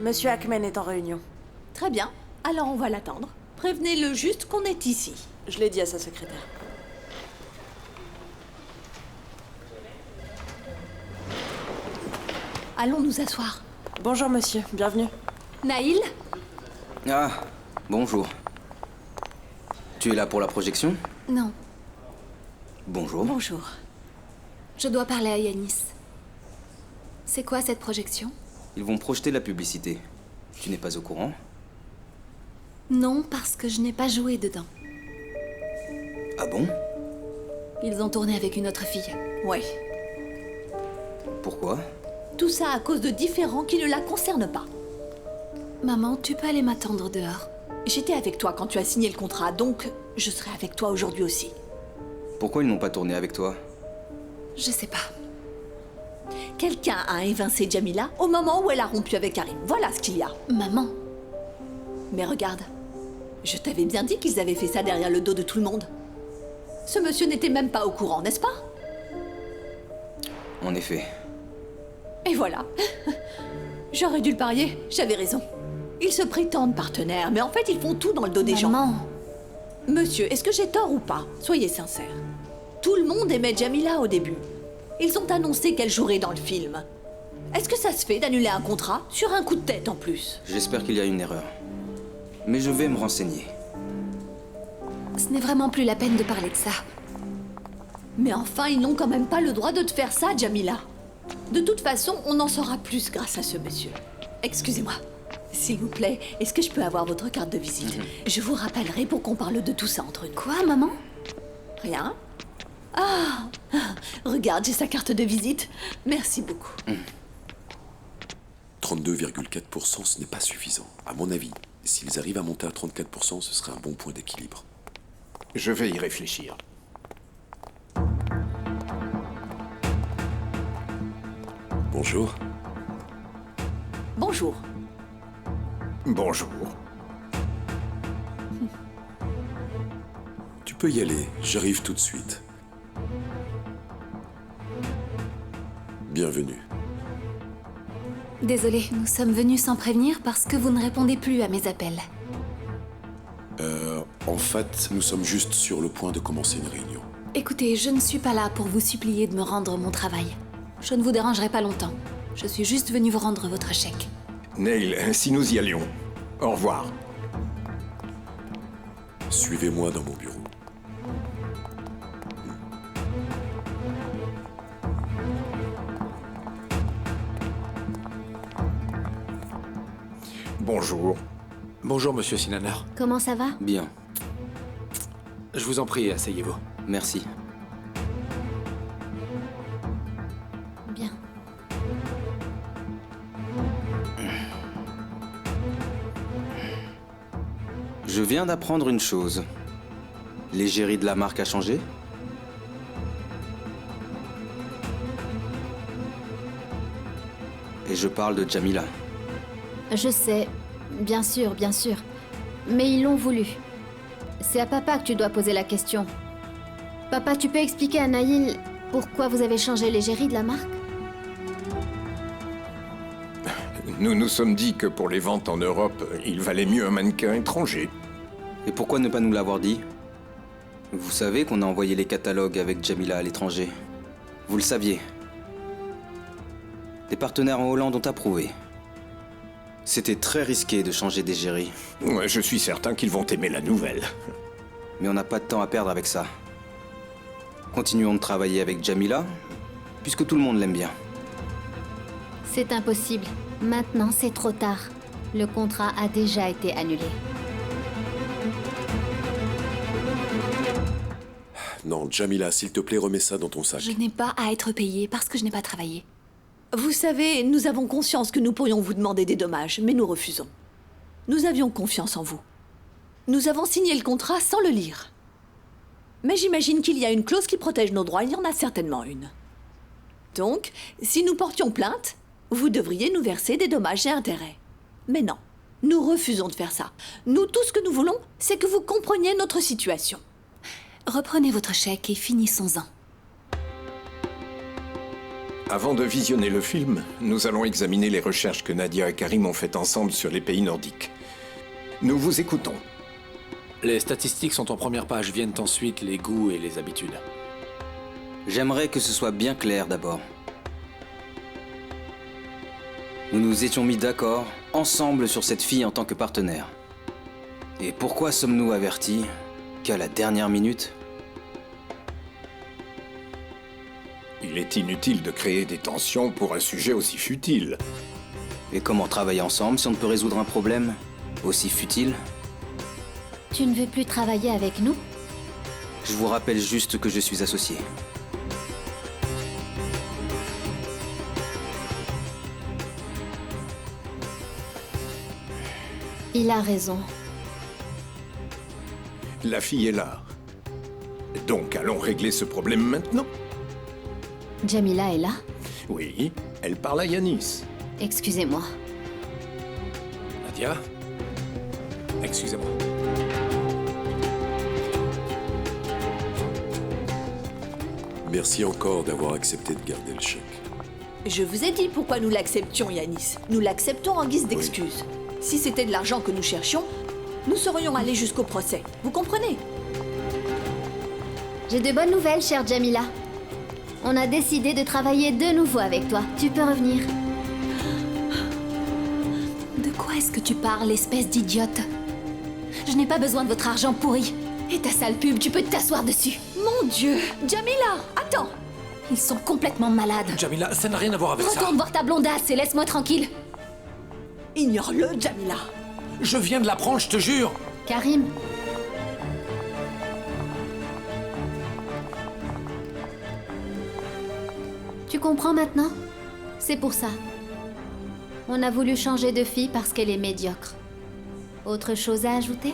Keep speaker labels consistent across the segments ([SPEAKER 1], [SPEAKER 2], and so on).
[SPEAKER 1] Monsieur Ackman est en réunion.
[SPEAKER 2] Très bien, alors on va l'attendre. Prévenez-le juste qu'on est ici.
[SPEAKER 1] Je l'ai dit à sa secrétaire.
[SPEAKER 2] Allons nous asseoir.
[SPEAKER 1] Bonjour monsieur, bienvenue.
[SPEAKER 2] Naïl?
[SPEAKER 3] Ah, bonjour. Tu es là pour la projection?
[SPEAKER 4] Non,
[SPEAKER 3] Bonjour.
[SPEAKER 2] Bonjour.
[SPEAKER 4] je dois parler à Yanis. C'est quoi cette projection?
[SPEAKER 3] Ils vont projeter la publicité. Tu n'es pas au courant?
[SPEAKER 4] Non, parce que je n'ai pas joué dedans.
[SPEAKER 3] Ah bon?
[SPEAKER 4] Ils ont tourné avec une autre fille.
[SPEAKER 2] Ouais.
[SPEAKER 3] Pourquoi?
[SPEAKER 2] Tout ça à cause de différends qui ne la concernent pas.
[SPEAKER 4] Maman, tu peux aller m'attendre dehors.
[SPEAKER 2] J'étais avec toi quand tu as signé le contrat, donc je serai avec toi aujourd'hui aussi.
[SPEAKER 3] Pourquoi ils n'ont pas tourné avec toi?
[SPEAKER 4] Je sais pas.
[SPEAKER 2] Quelqu'un a évincé Jamila au moment où elle a rompu avec Karim. Voilà ce qu'il y a.
[SPEAKER 4] Maman,
[SPEAKER 2] Mais regarde, je t'avais bien dit qu'ils avaient fait ça derrière le dos de tout le monde. Ce monsieur n'était même pas au courant, n'est-ce pas?
[SPEAKER 3] En effet.
[SPEAKER 2] Et voilà. J'aurais dû le parier, j'avais raison. Ils se prétendent partenaires, mais en fait ils font tout dans le dos des gens.
[SPEAKER 4] maman,
[SPEAKER 2] Monsieur, est-ce que j'ai tort ou pas? Soyez sincère. Tout le monde aimait Jamila au début. Ils ont annoncé qu'elle jouerait dans le film. Est-ce que ça se fait d'annuler un contrat sur un coup de tête en plus?
[SPEAKER 3] J'espère qu'il y a une erreur. Mais je vais me renseigner.
[SPEAKER 4] ce n'est vraiment plus la peine de parler de ça.
[SPEAKER 2] Mais enfin, ils n'ont quand même pas le droit de te faire ça, Jamila. De toute façon, on en saura plus grâce à ce monsieur. Excusez-moi. S'il vous plaît, est-ce que je peux avoir votre carte de visite? Je vous rappellerai pour qu'on parle de tout ça entre nous.
[SPEAKER 4] Quoi, maman?
[SPEAKER 2] Rien? Ah! Regarde, j'ai sa carte de visite. Merci beaucoup.
[SPEAKER 5] 32,4%, ce n'est pas suffisant. À mon avis, s'ils arrivent à monter à 34%, ce serait un bon point d'équilibre.
[SPEAKER 6] Je vais y réfléchir.
[SPEAKER 5] Bonjour.
[SPEAKER 2] Bonjour.
[SPEAKER 6] Bonjour.
[SPEAKER 5] Tu peux y aller, j'arrive tout de suite. Bienvenue.
[SPEAKER 4] Désolée, nous sommes venus sans prévenir parce que vous ne répondez plus à mes appels.
[SPEAKER 5] En fait, nous sommes juste sur le point de commencer une réunion.
[SPEAKER 4] Écoutez, je ne suis pas là pour vous supplier de me rendre mon travail. Je ne vous dérangerai pas longtemps. Je suis juste venue vous rendre votre chèque.
[SPEAKER 6] Neil, si nous y allions. Au revoir.
[SPEAKER 5] Suivez-moi dans mon bureau.
[SPEAKER 6] Bonjour. Bonjour, monsieur Sinaner.
[SPEAKER 4] Comment ça va?
[SPEAKER 3] Bien.
[SPEAKER 6] Je vous en prie, asseyez-vous.
[SPEAKER 3] Merci.
[SPEAKER 4] Bien.
[SPEAKER 3] Je viens d'apprendre une chose. L'égérie de la marque a changé? Et je parle de Jamila.
[SPEAKER 7] Je sais, bien sûr, bien sûr. Mais ils l'ont voulu. C'est à papa que tu dois poser la question. Papa, tu peux expliquer à Naïl pourquoi vous avez changé l'égérie de la marque?
[SPEAKER 6] Nous nous sommes dit que pour les ventes en Europe, il valait mieux un mannequin étranger.
[SPEAKER 3] Et pourquoi ne pas nous l'avoir dit? Vous savez qu'on a envoyé les catalogues avec Jamila à l'étranger. Vous le saviez. Les partenaires en Hollande ont approuvé. C'était très risqué de changer d'égérie.
[SPEAKER 6] Ouais, je suis certain qu'ils vont aimer la nouvelle.
[SPEAKER 3] Mais on n'a pas de temps à perdre avec ça. Continuons de travailler avec Jamila, puisque tout le monde l'aime bien.
[SPEAKER 7] C'est impossible. Maintenant, c'est trop tard. Le contrat a déjà été annulé.
[SPEAKER 5] Non, Jamila, s'il te plaît, remets ça dans ton sac.
[SPEAKER 4] Je n'ai pas à être payée parce que je n'ai pas travaillé.
[SPEAKER 2] Vous savez, nous avons conscience que nous pourrions vous demander des dommages, mais nous refusons. Nous avions confiance en vous. Nous avons signé le contrat sans le lire. Mais j'imagine qu'il y a une clause qui protège nos droits, il y en a certainement une. Donc, si nous portions plainte, vous devriez nous verser des dommages et intérêts. Mais non, nous refusons de faire ça. Nous, tout ce que nous voulons, c'est que vous compreniez notre situation.
[SPEAKER 4] Reprenez votre chèque et finissons-en.
[SPEAKER 6] Avant de visionner le film, nous allons examiner les recherches que Nadia et Karim ont faites ensemble sur les pays nordiques. Nous vous écoutons.
[SPEAKER 8] Les statistiques sont en première page, viennent ensuite les goûts et les habitudes.
[SPEAKER 3] J'aimerais que ce soit bien clair d'abord. Nous nous étions mis d'accord, ensemble, sur cette fille en tant que partenaire. Et pourquoi sommes-nous avertis qu'à la dernière minute?
[SPEAKER 6] Il est inutile de créer des tensions pour un sujet aussi futile.
[SPEAKER 3] Et comment travailler ensemble si on ne peut résoudre un problème aussi futile?
[SPEAKER 7] Tu ne veux plus travailler avec nous?
[SPEAKER 3] Je vous rappelle juste que je suis associé.
[SPEAKER 7] Il a raison.
[SPEAKER 6] La fille est là. Donc allons régler ce problème maintenant.
[SPEAKER 7] Jamila est là?
[SPEAKER 6] Oui, elle parle à Yanis.
[SPEAKER 7] Excusez-moi.
[SPEAKER 8] Nadia? Excusez-moi.
[SPEAKER 5] Merci encore d'avoir accepté de garder le chèque.
[SPEAKER 2] Je vous ai dit pourquoi nous l'acceptions, Yanis. Nous l'acceptons en guise d'excuse. Si c'était de l'argent que nous cherchions, nous serions allés jusqu'au procès. Vous comprenez?
[SPEAKER 7] J'ai de bonnes nouvelles, chère Jamila. On a décidé de travailler de nouveau avec toi. Tu peux revenir.
[SPEAKER 4] De quoi est-ce que tu parles, espèce d'idiote? Je n'ai pas besoin de votre argent pourri. Et ta sale pub, tu peux t'asseoir dessus.
[SPEAKER 2] Mon Dieu! Jamila! Attends!
[SPEAKER 4] Ils sont complètement malades.
[SPEAKER 8] Jamila, ça n'a rien à voir avec ça.
[SPEAKER 4] Retourne voir ta blondasse et laisse-moi tranquille.
[SPEAKER 2] Ignore-le, Jamila!
[SPEAKER 8] Je viens de l'apprendre, je te jure.
[SPEAKER 7] Karim, tu comprends maintenant? C'est pour ça. On a voulu changer de fille parce qu'elle est médiocre. Autre chose à ajouter?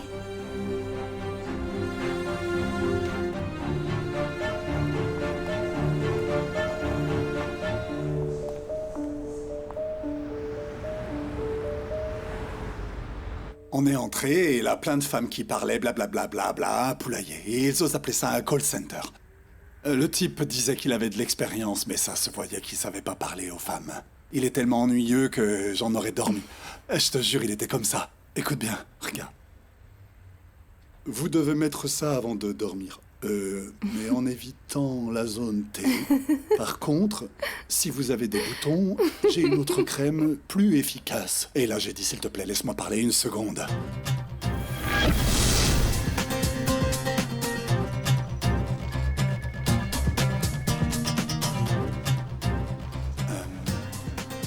[SPEAKER 9] On est entré et là, plein de femmes qui parlaient blablabla, poulailler. Et ils osent appeler ça un call center. Le type disait qu'il avait de l'expérience, mais ça se voyait qu'il savait pas parler aux femmes. Il est tellement ennuyeux que j'en aurais dormi. Je te jure, il était comme ça. Écoute bien, regarde. Vous devez mettre ça avant de dormir. Mais en évitant la zone T. Par contre, si vous avez des boutons, j'ai une autre crème plus efficace. Et là, j'ai dit, s'il te plaît, laisse-moi parler une seconde.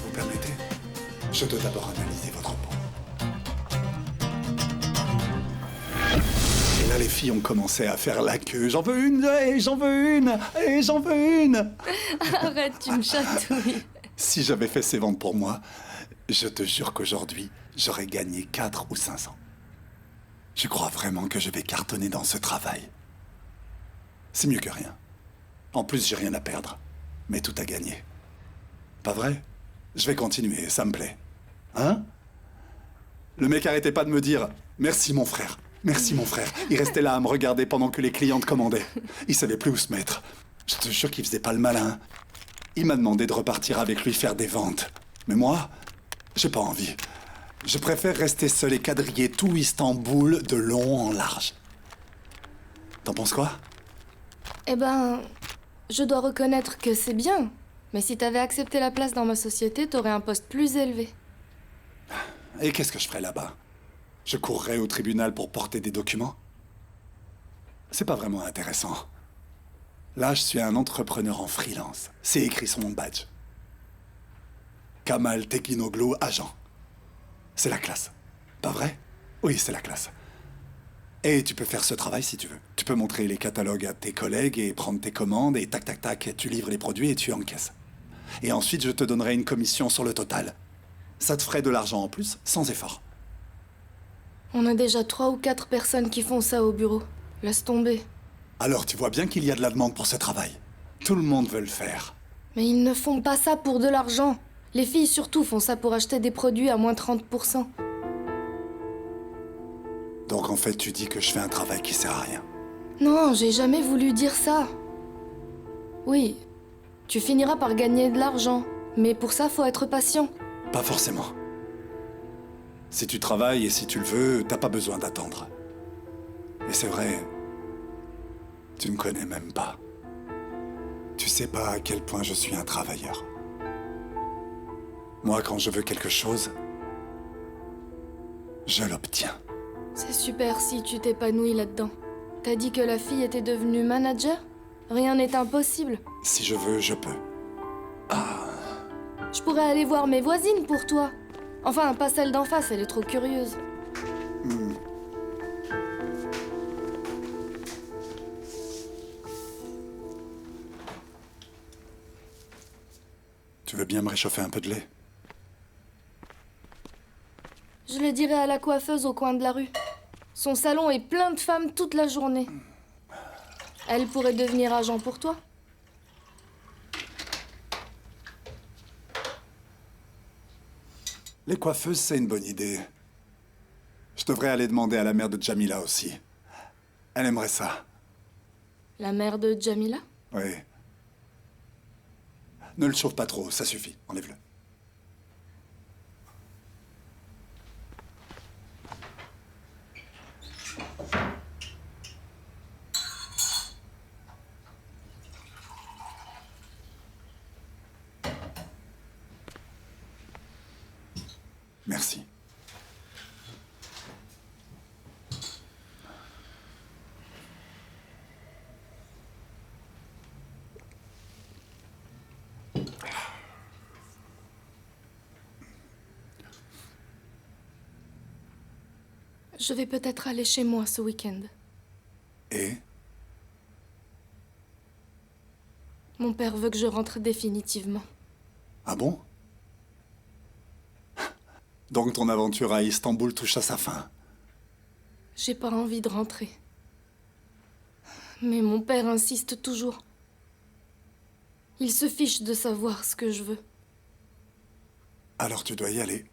[SPEAKER 9] Vous permettez? Je dois d'abord analyser votre peau. Et là, les filles ont commencé à faire la queue. J'en veux une, et j'en veux une, et j'en veux une.
[SPEAKER 4] Arrête, tu me chatouilles.
[SPEAKER 9] Si j'avais fait ces ventes pour moi, je te jure qu'aujourd'hui, j'aurais gagné 4 ou 500. Je crois vraiment que je vais cartonner dans ce travail. C'est mieux que rien. En plus, j'ai rien à perdre, mais tout à gagner. Pas vrai? Je vais continuer, ça me plaît. Hein? Le mec arrêtait pas de me dire « Merci mon frère, merci mon frère ». Il restait là à me regarder pendant que les clientes commandaient. Il savait plus où se mettre. Je te jure qu'il faisait pas le malin. Il m'a demandé de repartir avec lui faire des ventes. Mais moi, j'ai pas envie. Je préfère rester seul et quadriller tout Istanbul de long en large. T'en penses quoi?
[SPEAKER 10] Eh ben, je dois reconnaître que c'est bien. Mais si t'avais accepté la place dans ma société, t'aurais un poste plus élevé.
[SPEAKER 9] Et qu'est-ce que je ferais là-bas? Je courrais au tribunal pour porter des documents? C'est pas vraiment intéressant. Là, je suis un entrepreneur en freelance. C'est écrit sur mon badge. Kamal Tekinoglu, agent. C'est la classe. Pas vrai? Oui, c'est la classe. Et tu peux faire ce travail si tu veux. Tu peux montrer les catalogues à tes collègues et prendre tes commandes et tac tac tac, tu livres les produits et tu encaisses. Et ensuite, je te donnerai une commission sur le total. Ça te ferait de l'argent en plus, sans effort.
[SPEAKER 10] On a déjà 3 ou 4 personnes qui font ça au bureau. Laisse tomber.
[SPEAKER 9] Alors tu vois bien qu'il y a de la demande pour ce travail. Tout le monde veut le faire.
[SPEAKER 10] Mais ils ne font pas ça pour de l'argent. Les filles surtout font ça pour acheter des produits à moins 30%.
[SPEAKER 9] Donc en fait, tu dis que je fais un travail qui sert à rien.
[SPEAKER 10] Non, j'ai jamais voulu dire ça. Oui, Tu finiras par gagner de l'argent. Mais pour ça, faut être patient.
[SPEAKER 9] Pas forcément. Si tu travailles et si tu le veux, t'as pas besoin d'attendre. Et c'est vrai, tu me connais même pas. Tu sais pas à quel point je suis un travailleur. Moi, quand je veux quelque chose, je l'obtiens.
[SPEAKER 10] C'est super si tu t'épanouis là-dedans. T'as dit que la fille était devenue manager? Rien n'est impossible.
[SPEAKER 9] Si je veux, je peux.
[SPEAKER 10] Je pourrais aller voir mes voisines pour toi. Enfin, pas celle d'en face, elle est trop curieuse.
[SPEAKER 9] Tu veux bien me réchauffer un peu de lait?
[SPEAKER 10] Je le dirai à la coiffeuse au coin de la rue. Son salon est plein de femmes toute la journée. Elle pourrait devenir agent pour toi.
[SPEAKER 9] Les coiffeuses, c'est une bonne idée. Je devrais aller demander à la mère de Jamila aussi. Elle aimerait ça.
[SPEAKER 10] La mère de Jamila?
[SPEAKER 9] Oui. Ne le chauffe pas trop, ça suffit. Enlève-le. Merci.
[SPEAKER 10] Je vais peut-être aller chez moi ce week-end.
[SPEAKER 9] Et?
[SPEAKER 10] Mon père veut que je rentre définitivement.
[SPEAKER 9] Ah bon? Donc ton aventure à Istanbul touche à sa fin.
[SPEAKER 10] J'ai pas envie de rentrer. Mais mon père insiste toujours. Il se fiche de savoir ce que je veux.
[SPEAKER 9] Alors tu dois y aller.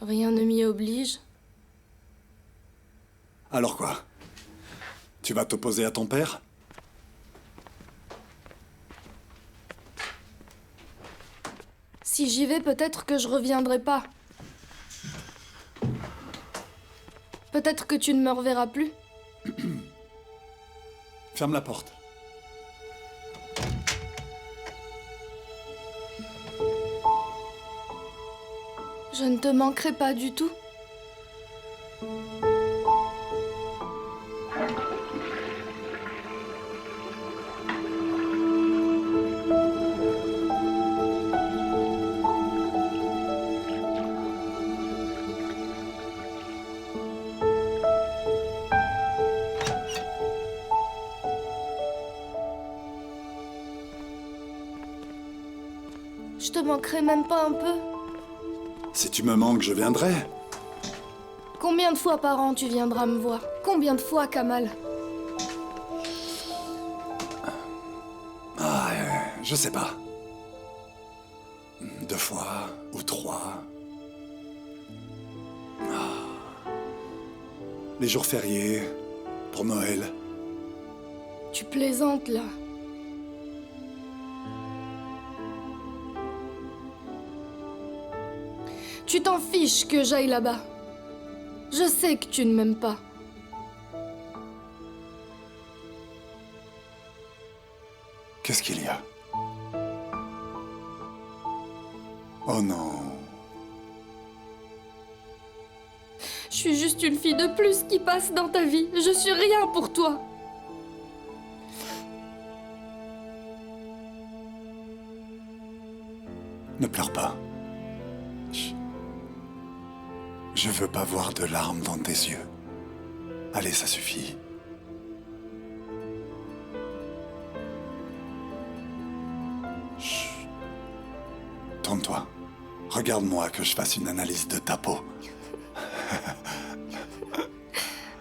[SPEAKER 10] Rien ne m'y oblige.
[SPEAKER 9] Alors quoi? Tu vas t'opposer à ton père?
[SPEAKER 10] Si j'y vais, peut-être que je reviendrai pas. Peut-être que tu ne me reverras plus.
[SPEAKER 9] Ferme la porte.
[SPEAKER 10] Je ne te manquerai pas du tout. Je te manquerai même pas un peu.
[SPEAKER 9] Si tu me manques, je viendrai.
[SPEAKER 10] Combien de fois par an tu viendras me voir? Combien de fois, Kamal?
[SPEAKER 9] Je sais pas. 2 fois ou 3. Les jours fériés, pour Noël.
[SPEAKER 10] Tu plaisantes, là. Tu t'en fiches que j'aille là-bas. Je sais que tu ne m'aimes pas.
[SPEAKER 9] Qu'est-ce qu'il y a? Oh non.
[SPEAKER 10] Je suis juste une fille de plus qui passe dans ta vie. Je suis rien pour toi.
[SPEAKER 9] Ne pleure pas. Chut. Je veux pas voir de larmes dans tes yeux. Allez, ça suffit. Chut. Tourne-toi. Regarde-moi que je fasse une analyse de ta peau.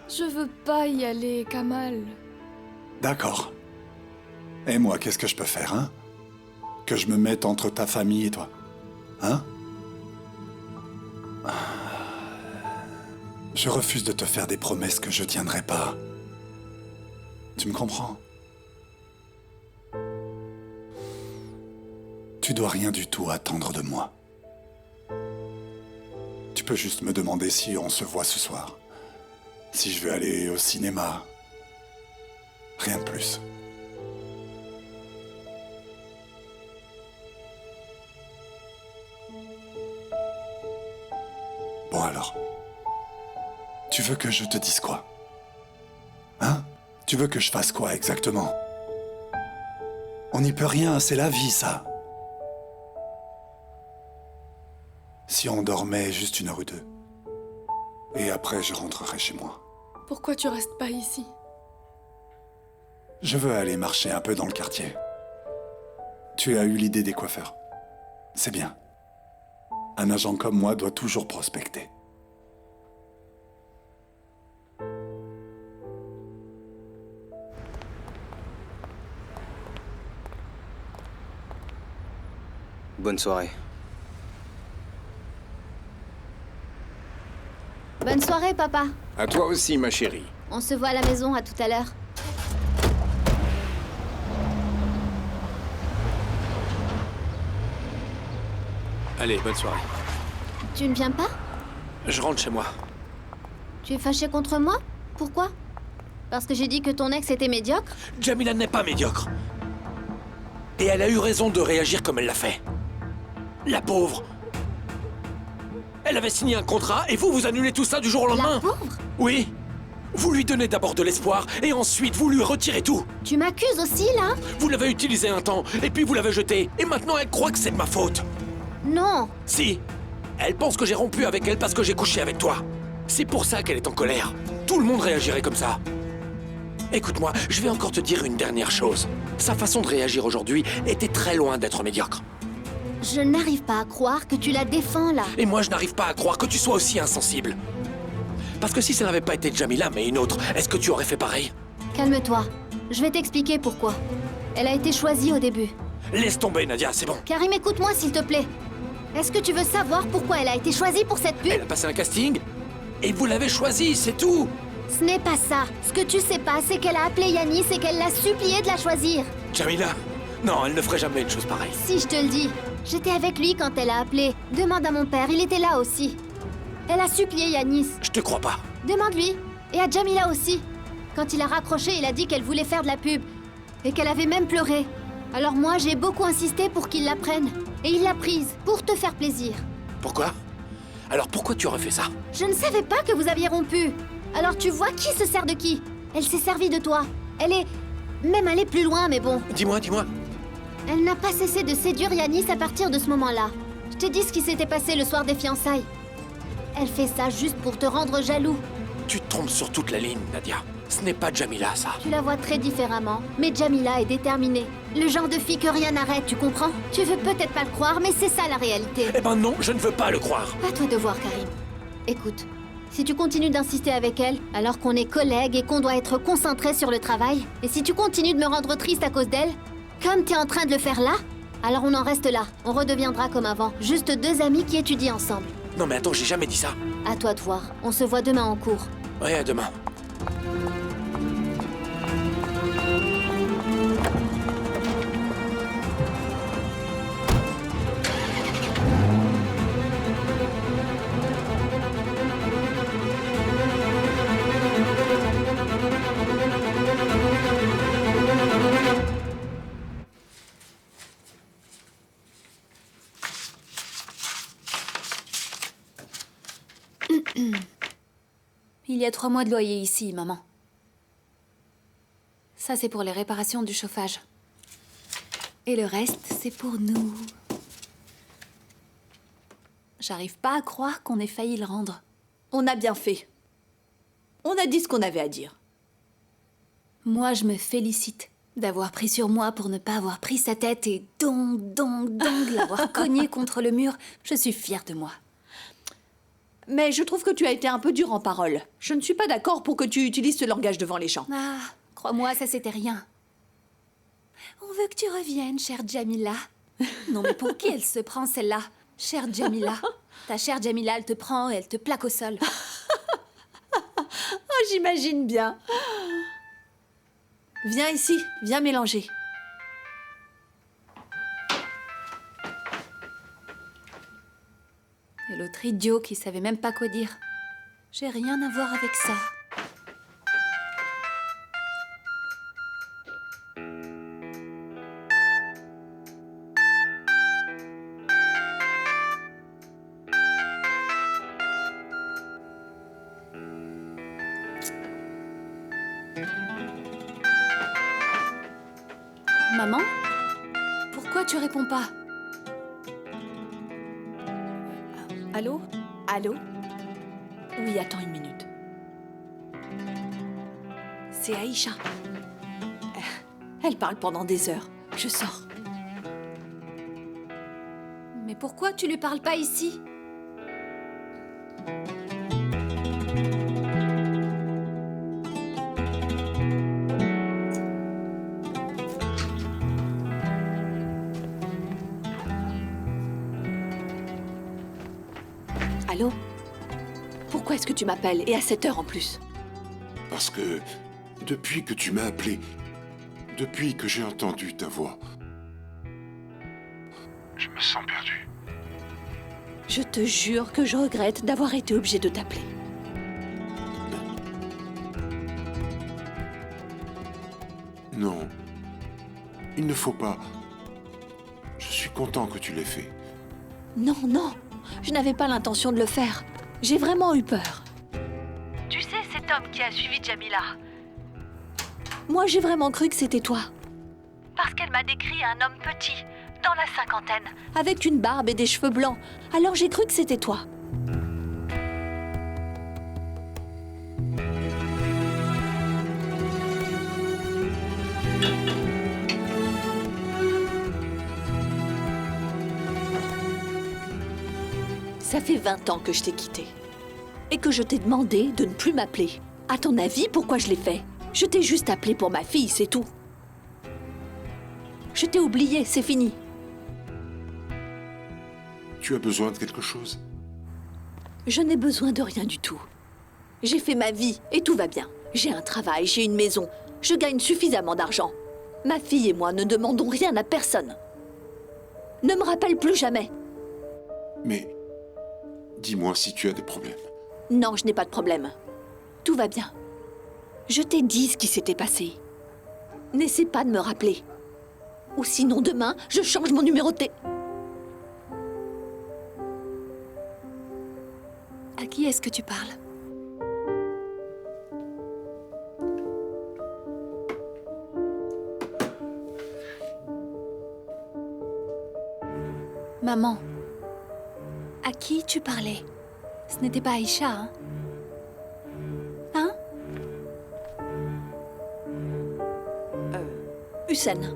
[SPEAKER 10] Je veux pas y aller, Kamal.
[SPEAKER 9] D'accord. Et moi, qu'est-ce que je peux faire, hein? Que je me mette entre ta famille et toi? Hein? Je refuse de te faire des promesses que je tiendrai pas. Tu me comprends? Tu dois rien du tout attendre de moi. Tu peux juste me demander si on se voit ce soir. Si je veux aller au cinéma. Rien de plus. Bon alors. Tu veux que je te dise quoi? Hein? Tu veux que je fasse quoi exactement? On n'y peut rien, c'est la vie, ça. Si on dormait juste 1 heure ou 2. Et après, je rentrerai chez moi.
[SPEAKER 10] Pourquoi tu restes pas ici?
[SPEAKER 9] Je veux aller marcher un peu dans le quartier. Tu as eu l'idée des coiffeurs. C'est bien. Un agent comme moi doit toujours prospecter.
[SPEAKER 3] Bonne soirée.
[SPEAKER 7] Bonne soirée, papa.
[SPEAKER 6] À toi aussi, ma chérie.
[SPEAKER 7] On se voit à la maison, à tout à l'heure.
[SPEAKER 8] Allez, bonne soirée.
[SPEAKER 7] Tu ne viens pas?
[SPEAKER 8] Je rentre chez moi.
[SPEAKER 7] Tu es fâché contre moi? Pourquoi? Parce que j'ai dit que ton ex était médiocre?
[SPEAKER 8] Jamila n'est pas médiocre. Et elle a eu raison de réagir comme elle l'a fait. La pauvre. Elle avait signé un contrat et vous annulez tout ça du jour au lendemain.
[SPEAKER 7] La pauvre?
[SPEAKER 8] Oui. Vous lui donnez d'abord de l'espoir et ensuite vous lui retirez tout.
[SPEAKER 7] Tu m'accuses aussi, là?
[SPEAKER 8] Vous l'avez utilisé un temps et puis vous l'avez jeté. Et maintenant elle croit que c'est de ma faute.
[SPEAKER 7] Non.
[SPEAKER 8] Si. Elle pense que j'ai rompu avec elle parce que j'ai couché avec toi. C'est pour ça qu'elle est en colère. Tout le monde réagirait comme ça. Écoute-moi, je vais encore te dire une dernière chose. Sa façon de réagir aujourd'hui était très loin d'être médiocre.
[SPEAKER 7] Je n'arrive pas à croire que tu la défends, là.
[SPEAKER 8] Et moi, je n'arrive pas à croire que tu sois aussi insensible. Parce que si ça n'avait pas été Jamila, mais une autre, est-ce que tu aurais fait pareil?
[SPEAKER 7] Calme-toi. Je vais t'expliquer pourquoi. Elle a été choisie au début.
[SPEAKER 8] Laisse tomber, Nadia, c'est bon.
[SPEAKER 7] Karim, écoute-moi, s'il te plaît. Est-ce que tu veux savoir pourquoi elle a été choisie pour cette pub?
[SPEAKER 8] Elle a passé un casting et vous l'avez choisie, c'est tout.
[SPEAKER 7] Ce n'est pas ça. Ce que tu sais pas, c'est qu'elle a appelé Yanis et qu'elle l'a supplié de la choisir.
[SPEAKER 8] Jamila? Non, elle ne ferait jamais une chose pareille.
[SPEAKER 7] Si, je te le dis. J'étais avec lui quand elle a appelé. Demande à mon père, il était là aussi. Elle a supplié Yanis.
[SPEAKER 8] Je te crois pas.
[SPEAKER 7] Demande-lui. Et à Jamila aussi. Quand il a raccroché, il a dit qu'elle voulait faire de la pub. Et qu'elle avait même pleuré. Alors moi, j'ai beaucoup insisté pour qu'il la prenne. Et il l'a prise, pour te faire plaisir.
[SPEAKER 8] Pourquoi? Alors pourquoi tu aurais fait ça?
[SPEAKER 7] Je ne savais pas que vous aviez rompu. Alors tu vois qui se sert de qui? Elle s'est servie de toi. Elle est... même allée plus loin, mais bon.
[SPEAKER 8] Dis-moi.
[SPEAKER 7] Elle n'a pas cessé de séduire Yanis à partir de ce moment-là. Je t'ai dit ce qui s'était passé le soir des fiançailles. Elle fait ça juste pour te rendre jaloux.
[SPEAKER 8] Tu te trompes sur toute la ligne, Nadia. Ce n'est pas Jamila, ça.
[SPEAKER 7] Tu la vois très différemment, mais Jamila est déterminée. Le genre de fille que rien n'arrête, tu comprends? Tu veux peut-être pas le croire, mais c'est ça la réalité.
[SPEAKER 8] Eh ben non, je ne veux pas le croire.
[SPEAKER 7] À toi de voir, Karim. Écoute, si tu continues d'insister avec elle, alors qu'on est collègues et qu'on doit être concentrés sur le travail, et si tu continues de me rendre triste à cause d'elle, comme t'es en train de le faire là, alors on en reste là. On redeviendra comme avant, juste 2 amis qui étudient ensemble.
[SPEAKER 8] Non mais attends, j'ai jamais dit ça.
[SPEAKER 7] À toi de voir. On se voit demain en cours.
[SPEAKER 8] Ouais, à demain.
[SPEAKER 4] Il y a 3 mois de loyer ici, maman. Ça, c'est pour les réparations du chauffage. Et le reste, c'est pour nous. J'arrive pas à croire qu'on ait failli le rendre.
[SPEAKER 2] On a bien fait. On a dit ce qu'on avait à dire.
[SPEAKER 4] Moi, je me félicite d'avoir pris sur moi pour ne pas avoir pris sa tête et l'avoir cogné contre le mur. Je suis fière de moi.
[SPEAKER 2] Mais je trouve que tu as été un peu dur en parole. Je ne suis pas d'accord pour que tu utilises ce langage devant les gens.
[SPEAKER 4] Ah, crois-moi, ça c'était rien. On veut que tu reviennes, chère Jamila. Non mais pour qui elle se prend celle-là? Chère Jamila. Ta chère Jamila, elle te prend et elle te plaque au sol.
[SPEAKER 2] Oh, j'imagine bien. Viens ici, viens mélanger.
[SPEAKER 4] L'autre idiot qui savait même pas quoi dire. J'ai rien à voir avec ça. Maman? Pourquoi tu réponds pas?
[SPEAKER 2] Allô? Allô? Oui, attends une minute. C'est Aïcha. Elle parle pendant des heures. Je sors.
[SPEAKER 4] Mais pourquoi tu lui parles pas ici?
[SPEAKER 2] Allô? Pourquoi est-ce que tu m'appelles? Et à cette heure en plus?
[SPEAKER 5] Parce que depuis que tu m'as appelé, depuis que j'ai entendu ta voix, je me sens perdu.
[SPEAKER 2] Je te jure que je regrette d'avoir été obligée de t'appeler.
[SPEAKER 5] Non, il ne faut pas. Je suis content que tu l'aies fait.
[SPEAKER 2] Non, non, je n'avais pas l'intention de le faire. J'ai vraiment eu peur. Tu sais, cet homme qui a suivi Jamila. Moi, j'ai vraiment cru que c'était toi. Parce qu'elle m'a décrit un homme petit, dans la cinquantaine, avec une barbe et des cheveux blancs. Alors j'ai cru que c'était toi. Ça fait 20 ans que je t'ai quitté. Et que je t'ai demandé de ne plus m'appeler. À ton avis, pourquoi je l'ai fait? Je t'ai juste appelé pour ma fille, c'est tout. Je t'ai oublié, c'est fini.
[SPEAKER 5] Tu as besoin de quelque chose?
[SPEAKER 2] Je n'ai besoin de rien du tout. J'ai fait ma vie et tout va bien. J'ai un travail, j'ai une maison. Je gagne suffisamment d'argent. Ma fille et moi ne demandons rien à personne. Ne me rappelle plus jamais.
[SPEAKER 5] Mais dis-moi si tu as des problèmes.
[SPEAKER 2] Non, je n'ai pas de problème. Tout va bien. Je t'ai dit ce qui s'était passé. N'essaie pas de me rappeler. Ou sinon demain, je change mon numéro de
[SPEAKER 4] À qui est-ce que tu parles? Maman, à qui tu parlais? Ce n'était pas Aïcha, hein? Hein?
[SPEAKER 2] Hussein.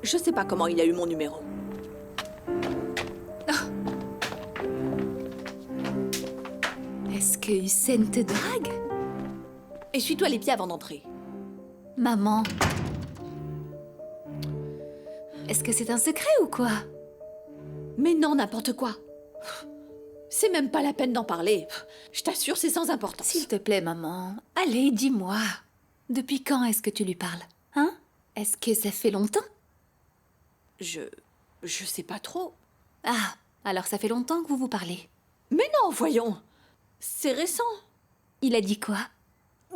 [SPEAKER 2] Je sais pas comment il a eu mon numéro.
[SPEAKER 4] Est-ce que Hussein te drague?
[SPEAKER 2] Essuie-toi les pieds avant d'entrer.
[SPEAKER 4] Maman. Est-ce que c'est un secret ou quoi?
[SPEAKER 2] Mais non, n'importe quoi. C'est même pas la peine d'en parler. Je t'assure, c'est sans importance.
[SPEAKER 4] S'il te plaît, maman. Allez, dis-moi. Depuis quand est-ce que tu lui parles? Hein? Est-ce que ça fait longtemps?
[SPEAKER 2] Je sais pas trop.
[SPEAKER 4] Ah, alors ça fait longtemps que vous vous parlez.
[SPEAKER 2] Mais non, voyons. C'est récent.
[SPEAKER 4] Il a dit quoi?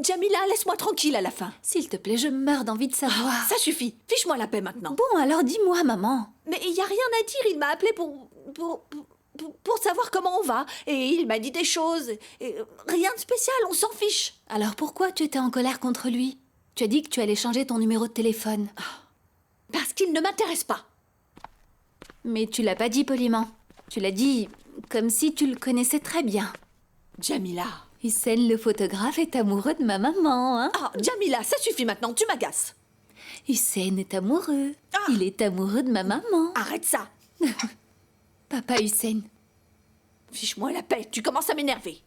[SPEAKER 2] Jamila, laisse-moi tranquille à la fin.
[SPEAKER 4] S'il te plaît, je meurs d'envie de savoir.
[SPEAKER 2] Ça suffit. Fiche-moi la paix maintenant.
[SPEAKER 4] Bon, alors dis-moi, maman.
[SPEAKER 2] Mais il y a rien à dire. Il m'a appelé pour savoir comment on va. Et il m'a dit des choses. Et rien de spécial, on s'en fiche.
[SPEAKER 4] Alors pourquoi tu étais en colère contre lui? Tu as dit que tu allais changer ton numéro de téléphone.
[SPEAKER 2] Parce qu'il ne m'intéresse pas.
[SPEAKER 4] Mais tu l'as pas dit poliment. Tu l'as dit comme si tu le connaissais très bien.
[SPEAKER 2] Jamila.
[SPEAKER 4] Hussein, le photographe, est amoureux de ma maman, hein?
[SPEAKER 2] Ah, Jamila, ça suffit maintenant, tu m'agaces.
[SPEAKER 4] Hussein est amoureux. Il est amoureux de ma maman.
[SPEAKER 2] Arrête ça.
[SPEAKER 4] Papa Hussein.
[SPEAKER 2] Fiche-moi la paix, tu commences à m'énerver.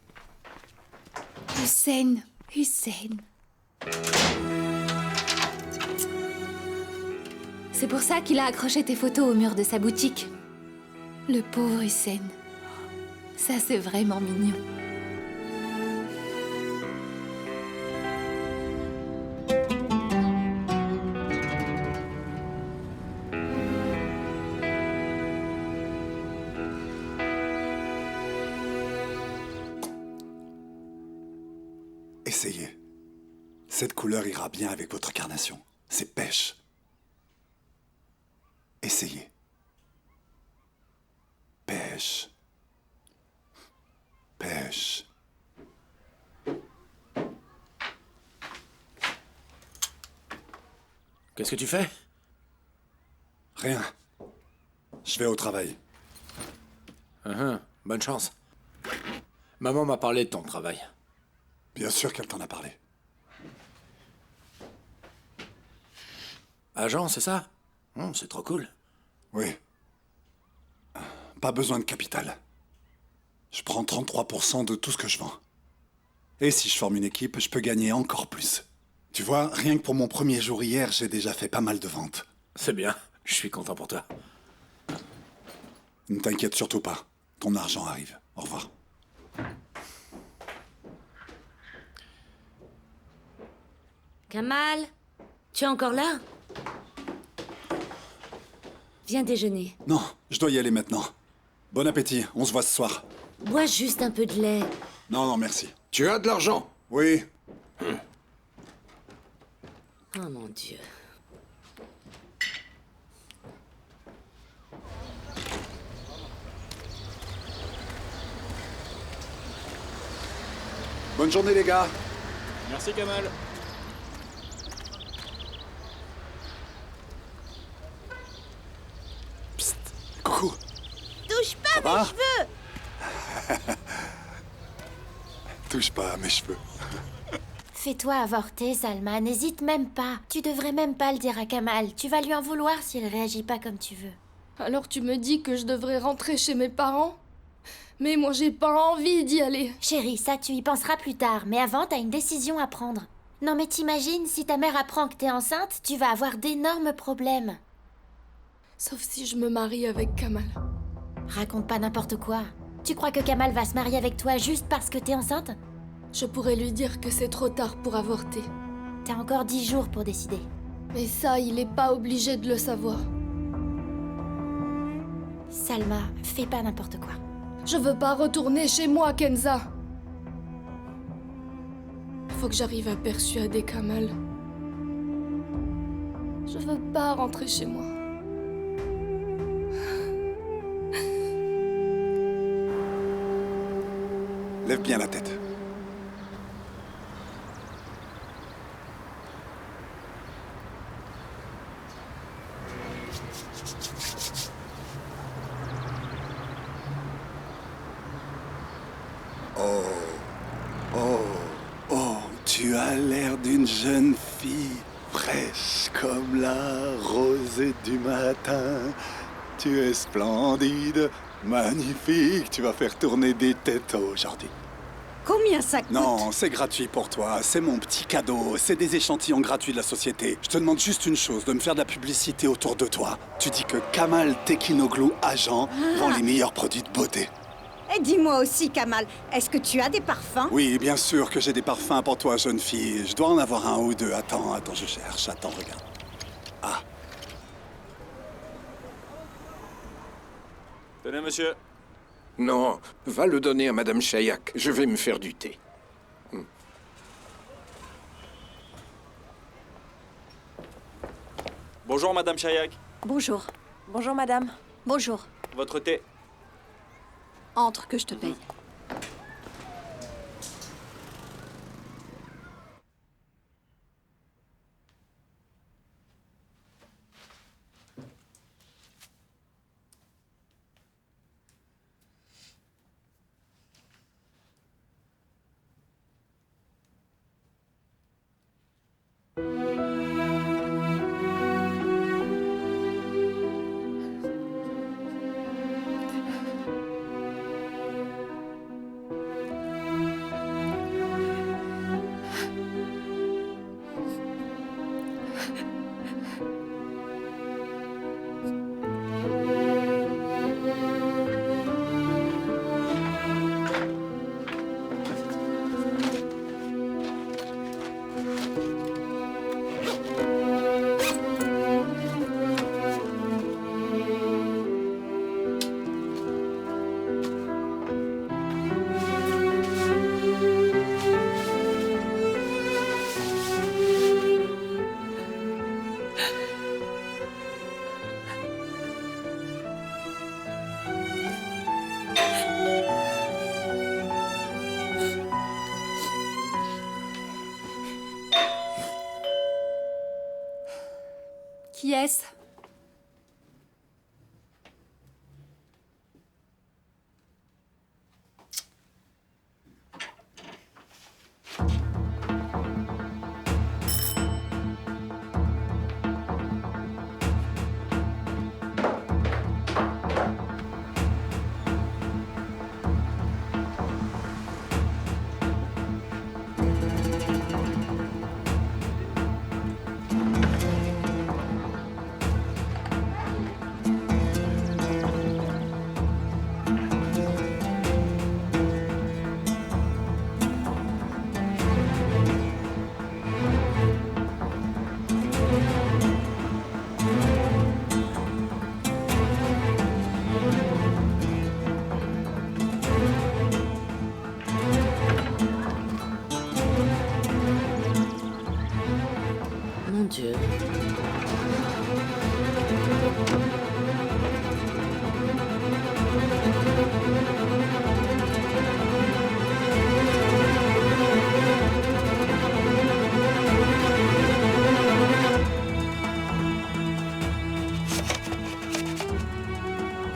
[SPEAKER 4] Hussein. C'est pour ça qu'il a accroché tes photos au mur de sa boutique. Le pauvre Hussein. Ça, c'est vraiment mignon.
[SPEAKER 9] Essayez. Cette couleur ira bien avec votre carnation. C'est pêche. Essayez. Pêche. Pêche.
[SPEAKER 8] Qu'est-ce que tu fais?
[SPEAKER 9] Rien. Je vais au travail.
[SPEAKER 8] Bonne chance. Maman m'a parlé de ton travail.
[SPEAKER 9] Bien sûr qu'elle t'en a parlé.
[SPEAKER 8] Agent, c'est ça? C'est trop cool.
[SPEAKER 9] Oui. Pas besoin de capital. Je prends 33% de tout ce que je vends. Et si je forme une équipe, je peux gagner encore plus. Tu vois, rien que pour mon premier jour hier, j'ai déjà fait pas mal de ventes.
[SPEAKER 8] C'est bien, je suis content pour toi.
[SPEAKER 9] Ne t'inquiète surtout pas. Ton argent arrive. Au revoir.
[SPEAKER 11] Kamal, tu es encore là? Viens déjeuner.
[SPEAKER 9] Non, je dois y aller maintenant. Bon appétit, on se voit ce soir.
[SPEAKER 11] Bois juste un peu de lait.
[SPEAKER 9] Non, non, merci.
[SPEAKER 6] Tu as de l'argent?
[SPEAKER 9] Oui.
[SPEAKER 11] Oh mon Dieu.
[SPEAKER 9] Bonne journée, les gars.
[SPEAKER 12] Merci, Kamal.
[SPEAKER 9] Psst, coucou.
[SPEAKER 11] Touche pas
[SPEAKER 9] va
[SPEAKER 11] mes cheveux!
[SPEAKER 9] Touche pas à mes cheveux.
[SPEAKER 7] Fais-toi avorter, Salma, n'hésite même pas. Tu devrais même pas le dire à Kamal. Tu vas lui en vouloir s'il réagit pas comme tu veux.
[SPEAKER 10] Alors tu me dis que je devrais rentrer chez mes parents? Mais moi j'ai pas envie d'y aller.
[SPEAKER 7] Chérie, ça tu y penseras plus tard, mais avant t'as une décision à prendre. Non mais t'imagines, si ta mère apprend que t'es enceinte, tu vas avoir d'énormes problèmes.
[SPEAKER 10] Sauf si je me marie avec Kamal.
[SPEAKER 7] Raconte pas n'importe quoi. Tu crois que Kamal va se marier avec toi juste parce que t'es enceinte?
[SPEAKER 10] Je pourrais lui dire que c'est trop tard pour avorter.
[SPEAKER 7] T'as encore 10 jours pour décider.
[SPEAKER 10] Mais ça, il est pas obligé de le savoir.
[SPEAKER 7] Salma, fais pas n'importe quoi.
[SPEAKER 10] Je veux pas retourner chez moi, Kenza. Faut que j'arrive à persuader Kamal. Je veux pas rentrer chez moi.
[SPEAKER 9] Lève bien la tête. Tu as l'air d'une jeune fille, fraîche comme la rosée du matin. Tu es splendide, magnifique. Tu vas faire tourner des têtes aujourd'hui.
[SPEAKER 11] Combien ça coûte?
[SPEAKER 9] Non, c'est gratuit pour toi. C'est mon petit cadeau. C'est des échantillons gratuits de la société. Je te demande juste une chose, de me faire de la publicité autour de toi. Tu dis que Kamal Tekinoglu, agent, vend les meilleurs produits de beauté.
[SPEAKER 11] Et dis-moi aussi, Kamal, est-ce que tu as des parfums?
[SPEAKER 9] Oui, bien sûr que j'ai des parfums pour toi, jeune fille. Je dois en avoir un ou deux. Attends, je cherche. Attends, regarde. Ah.
[SPEAKER 12] Tenez, monsieur.
[SPEAKER 6] Non, va le donner à Madame Chayak. Je vais me faire du thé.
[SPEAKER 12] Bonjour, Madame Chayak.
[SPEAKER 2] Bonjour.
[SPEAKER 1] Bonjour, madame.
[SPEAKER 2] Bonjour.
[SPEAKER 12] Votre thé.
[SPEAKER 2] Entre que je te paye.
[SPEAKER 4] Qui est-ce?
[SPEAKER 13] Mon Dieu.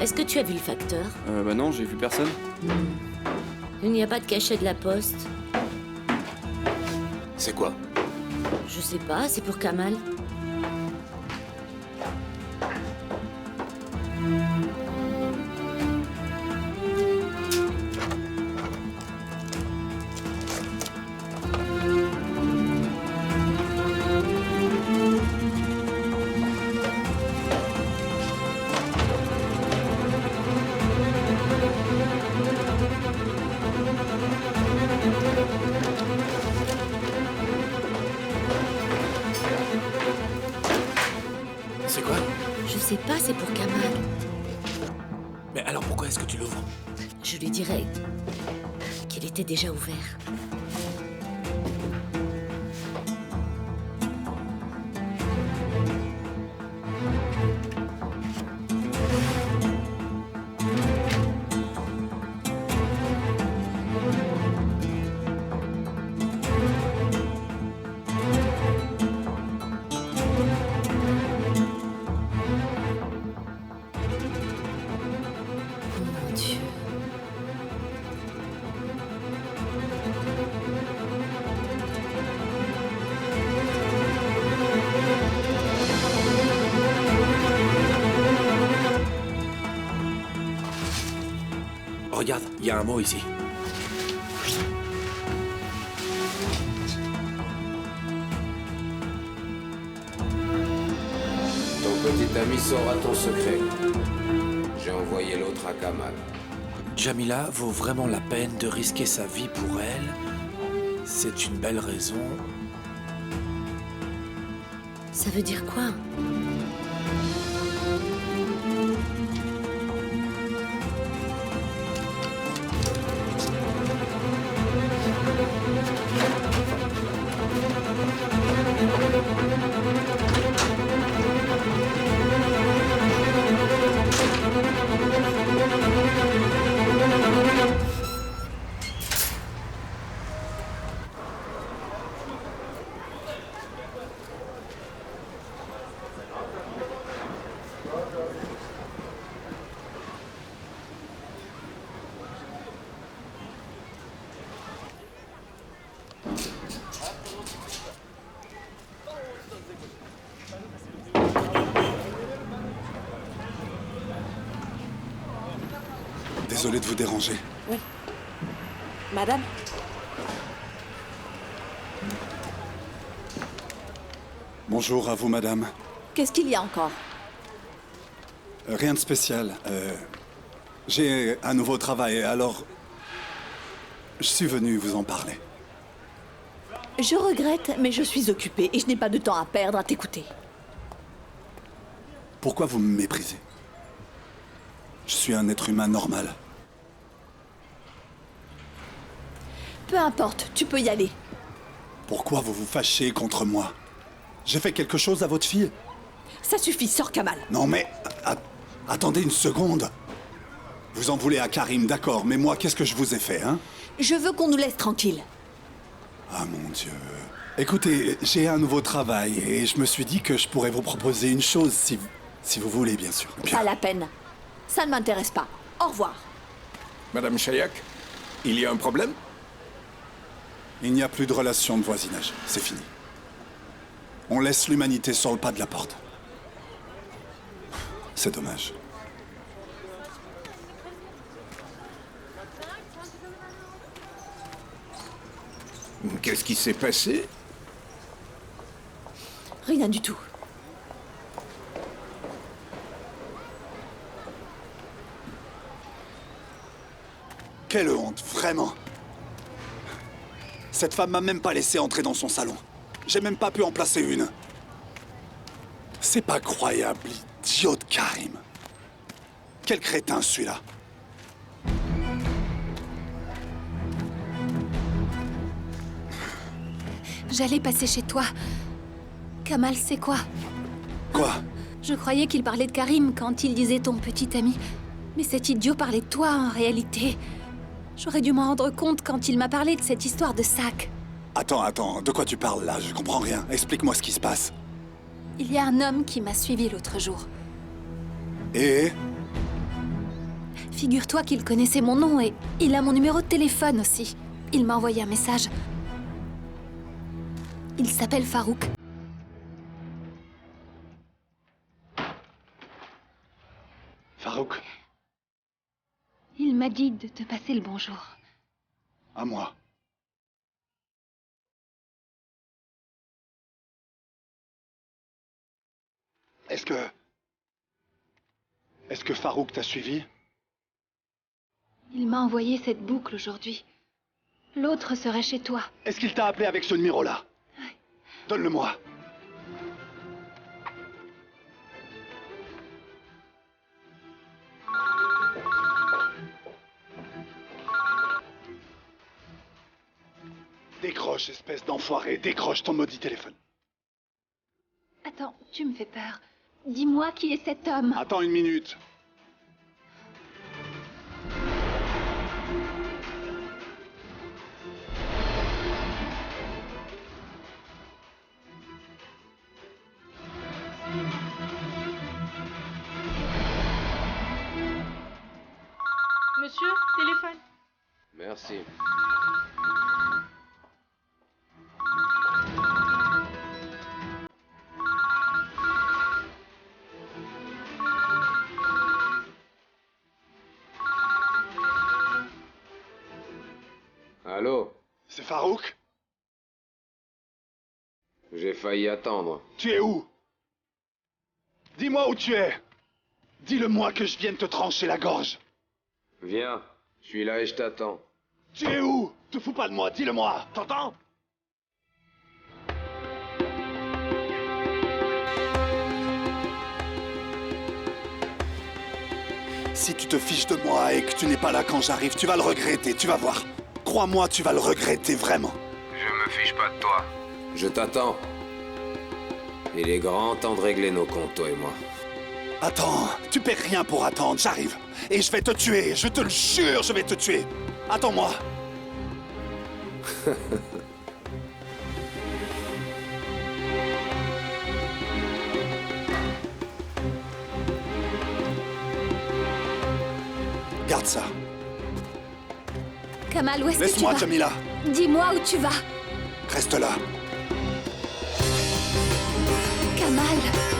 [SPEAKER 13] Est-ce que tu as vu le facteur?
[SPEAKER 12] Bah non, j'ai vu personne.
[SPEAKER 13] Il n'y a pas de cachet de la poste.
[SPEAKER 8] C'est quoi?
[SPEAKER 13] Je sais pas, c'est pour Kamal.
[SPEAKER 8] C'est quoi?
[SPEAKER 13] Je sais pas, c'est pour Kamal.
[SPEAKER 8] Mais alors pourquoi est-ce que tu l'ouvres?
[SPEAKER 13] Je lui dirai qu'il était déjà ouvert. Mon Dieu.
[SPEAKER 8] Regarde, il y a un mot ici.
[SPEAKER 14] Ton petit ami saura ton secret. J'ai envoyé l'autre à Kamal.
[SPEAKER 8] Jamila vaut vraiment la peine de risquer sa vie pour elle. C'est une belle raison.
[SPEAKER 13] Ça veut dire quoi?
[SPEAKER 9] Désolé de vous déranger.
[SPEAKER 1] Oui. Madame?
[SPEAKER 9] Bonjour à vous, madame.
[SPEAKER 2] Qu'est-ce qu'il y a encore?
[SPEAKER 9] Rien de spécial. J'ai un nouveau travail, alors... Je suis venu vous en parler.
[SPEAKER 2] Je regrette, mais je suis occupée et je n'ai pas de temps à perdre à t'écouter.
[SPEAKER 9] Pourquoi vous me méprisez? Je suis un être humain normal.
[SPEAKER 2] Peu importe, tu peux y aller.
[SPEAKER 9] Pourquoi vous vous fâchez contre moi? J'ai fait quelque chose à votre fille?
[SPEAKER 2] Ça suffit, sors Kamal.
[SPEAKER 9] Non mais... attendez une seconde. Vous en voulez à Karim, d'accord, mais moi, qu'est-ce que je vous ai fait, hein?
[SPEAKER 2] Je veux qu'on nous laisse tranquilles.
[SPEAKER 9] Ah mon Dieu... Écoutez, j'ai un nouveau travail et je me suis dit que je pourrais vous proposer une chose si vous voulez, bien sûr.
[SPEAKER 2] Pas la peine. Ça ne m'intéresse pas. Au revoir.
[SPEAKER 6] Madame Chayak, il y a un problème?
[SPEAKER 9] Il n'y a plus de relation de voisinage. C'est fini. On laisse l'humanité sur le pas de la porte. C'est dommage.
[SPEAKER 6] Qu'est-ce qui s'est passé?
[SPEAKER 2] Rien du tout.
[SPEAKER 9] Quelle honte, vraiment. Cette femme m'a même pas laissé entrer dans son salon. J'ai même pas pu en placer une. C'est pas croyable, idiot de Karim. Quel crétin, celui-là.
[SPEAKER 4] J'allais passer chez toi. Kamal, c'est quoi?
[SPEAKER 9] Quoi?
[SPEAKER 4] Je croyais qu'il parlait de Karim quand il disait ton petit ami. Mais cet idiot parlait de toi, en réalité. J'aurais dû m'en rendre compte quand il m'a parlé de cette histoire de sac.
[SPEAKER 9] Attends, de quoi tu parles là? Je comprends rien. Explique-moi ce qui se passe.
[SPEAKER 4] Il y a un homme qui m'a suivi l'autre jour.
[SPEAKER 9] Et?
[SPEAKER 4] Figure-toi qu'il connaissait mon nom et il a mon numéro de téléphone aussi. Il m'a envoyé un message. Il s'appelle Farouk.
[SPEAKER 9] Farouk?
[SPEAKER 4] Il m'a dit de te passer le bonjour.
[SPEAKER 9] À moi. Est-ce que Farouk t'a suivi?
[SPEAKER 4] Il m'a envoyé cette boucle aujourd'hui. L'autre serait chez toi.
[SPEAKER 9] Est-ce qu'il t'a appelé avec ce numéro-là?
[SPEAKER 4] Ouais.
[SPEAKER 9] Donne-le-moi. Décroche, espèce d'enfoiré. Décroche ton maudit téléphone.
[SPEAKER 4] Attends, tu me fais peur. Dis-moi qui est cet homme.
[SPEAKER 9] Attends une minute.
[SPEAKER 10] Monsieur, téléphone.
[SPEAKER 14] Merci. Allô?
[SPEAKER 9] C'est Farouk?
[SPEAKER 14] J'ai failli attendre.
[SPEAKER 9] Tu es où? Dis-moi où tu es. Dis-le-moi que je vienne te trancher la gorge.
[SPEAKER 14] Viens, je suis là et je t'attends.
[SPEAKER 9] Tu es où? Te fous pas de moi, dis-le-moi. T'entends? Si tu te fiches de moi et que tu n'es pas là quand j'arrive, tu vas le regretter, tu vas voir. Crois-moi, tu vas le regretter vraiment.
[SPEAKER 14] Je me fiche pas de toi. Je t'attends. Il est grand temps de régler nos comptes, toi et moi.
[SPEAKER 9] Attends, tu paies rien pour attendre, j'arrive. Et je vais te tuer, je te le jure, je vais te tuer. Attends-moi. Garde ça.
[SPEAKER 4] Kamal, où est-ce que tu vas?
[SPEAKER 9] Laisse-moi, Jamila.
[SPEAKER 4] Dis-moi où tu vas.
[SPEAKER 9] Reste là.
[SPEAKER 4] Kamal.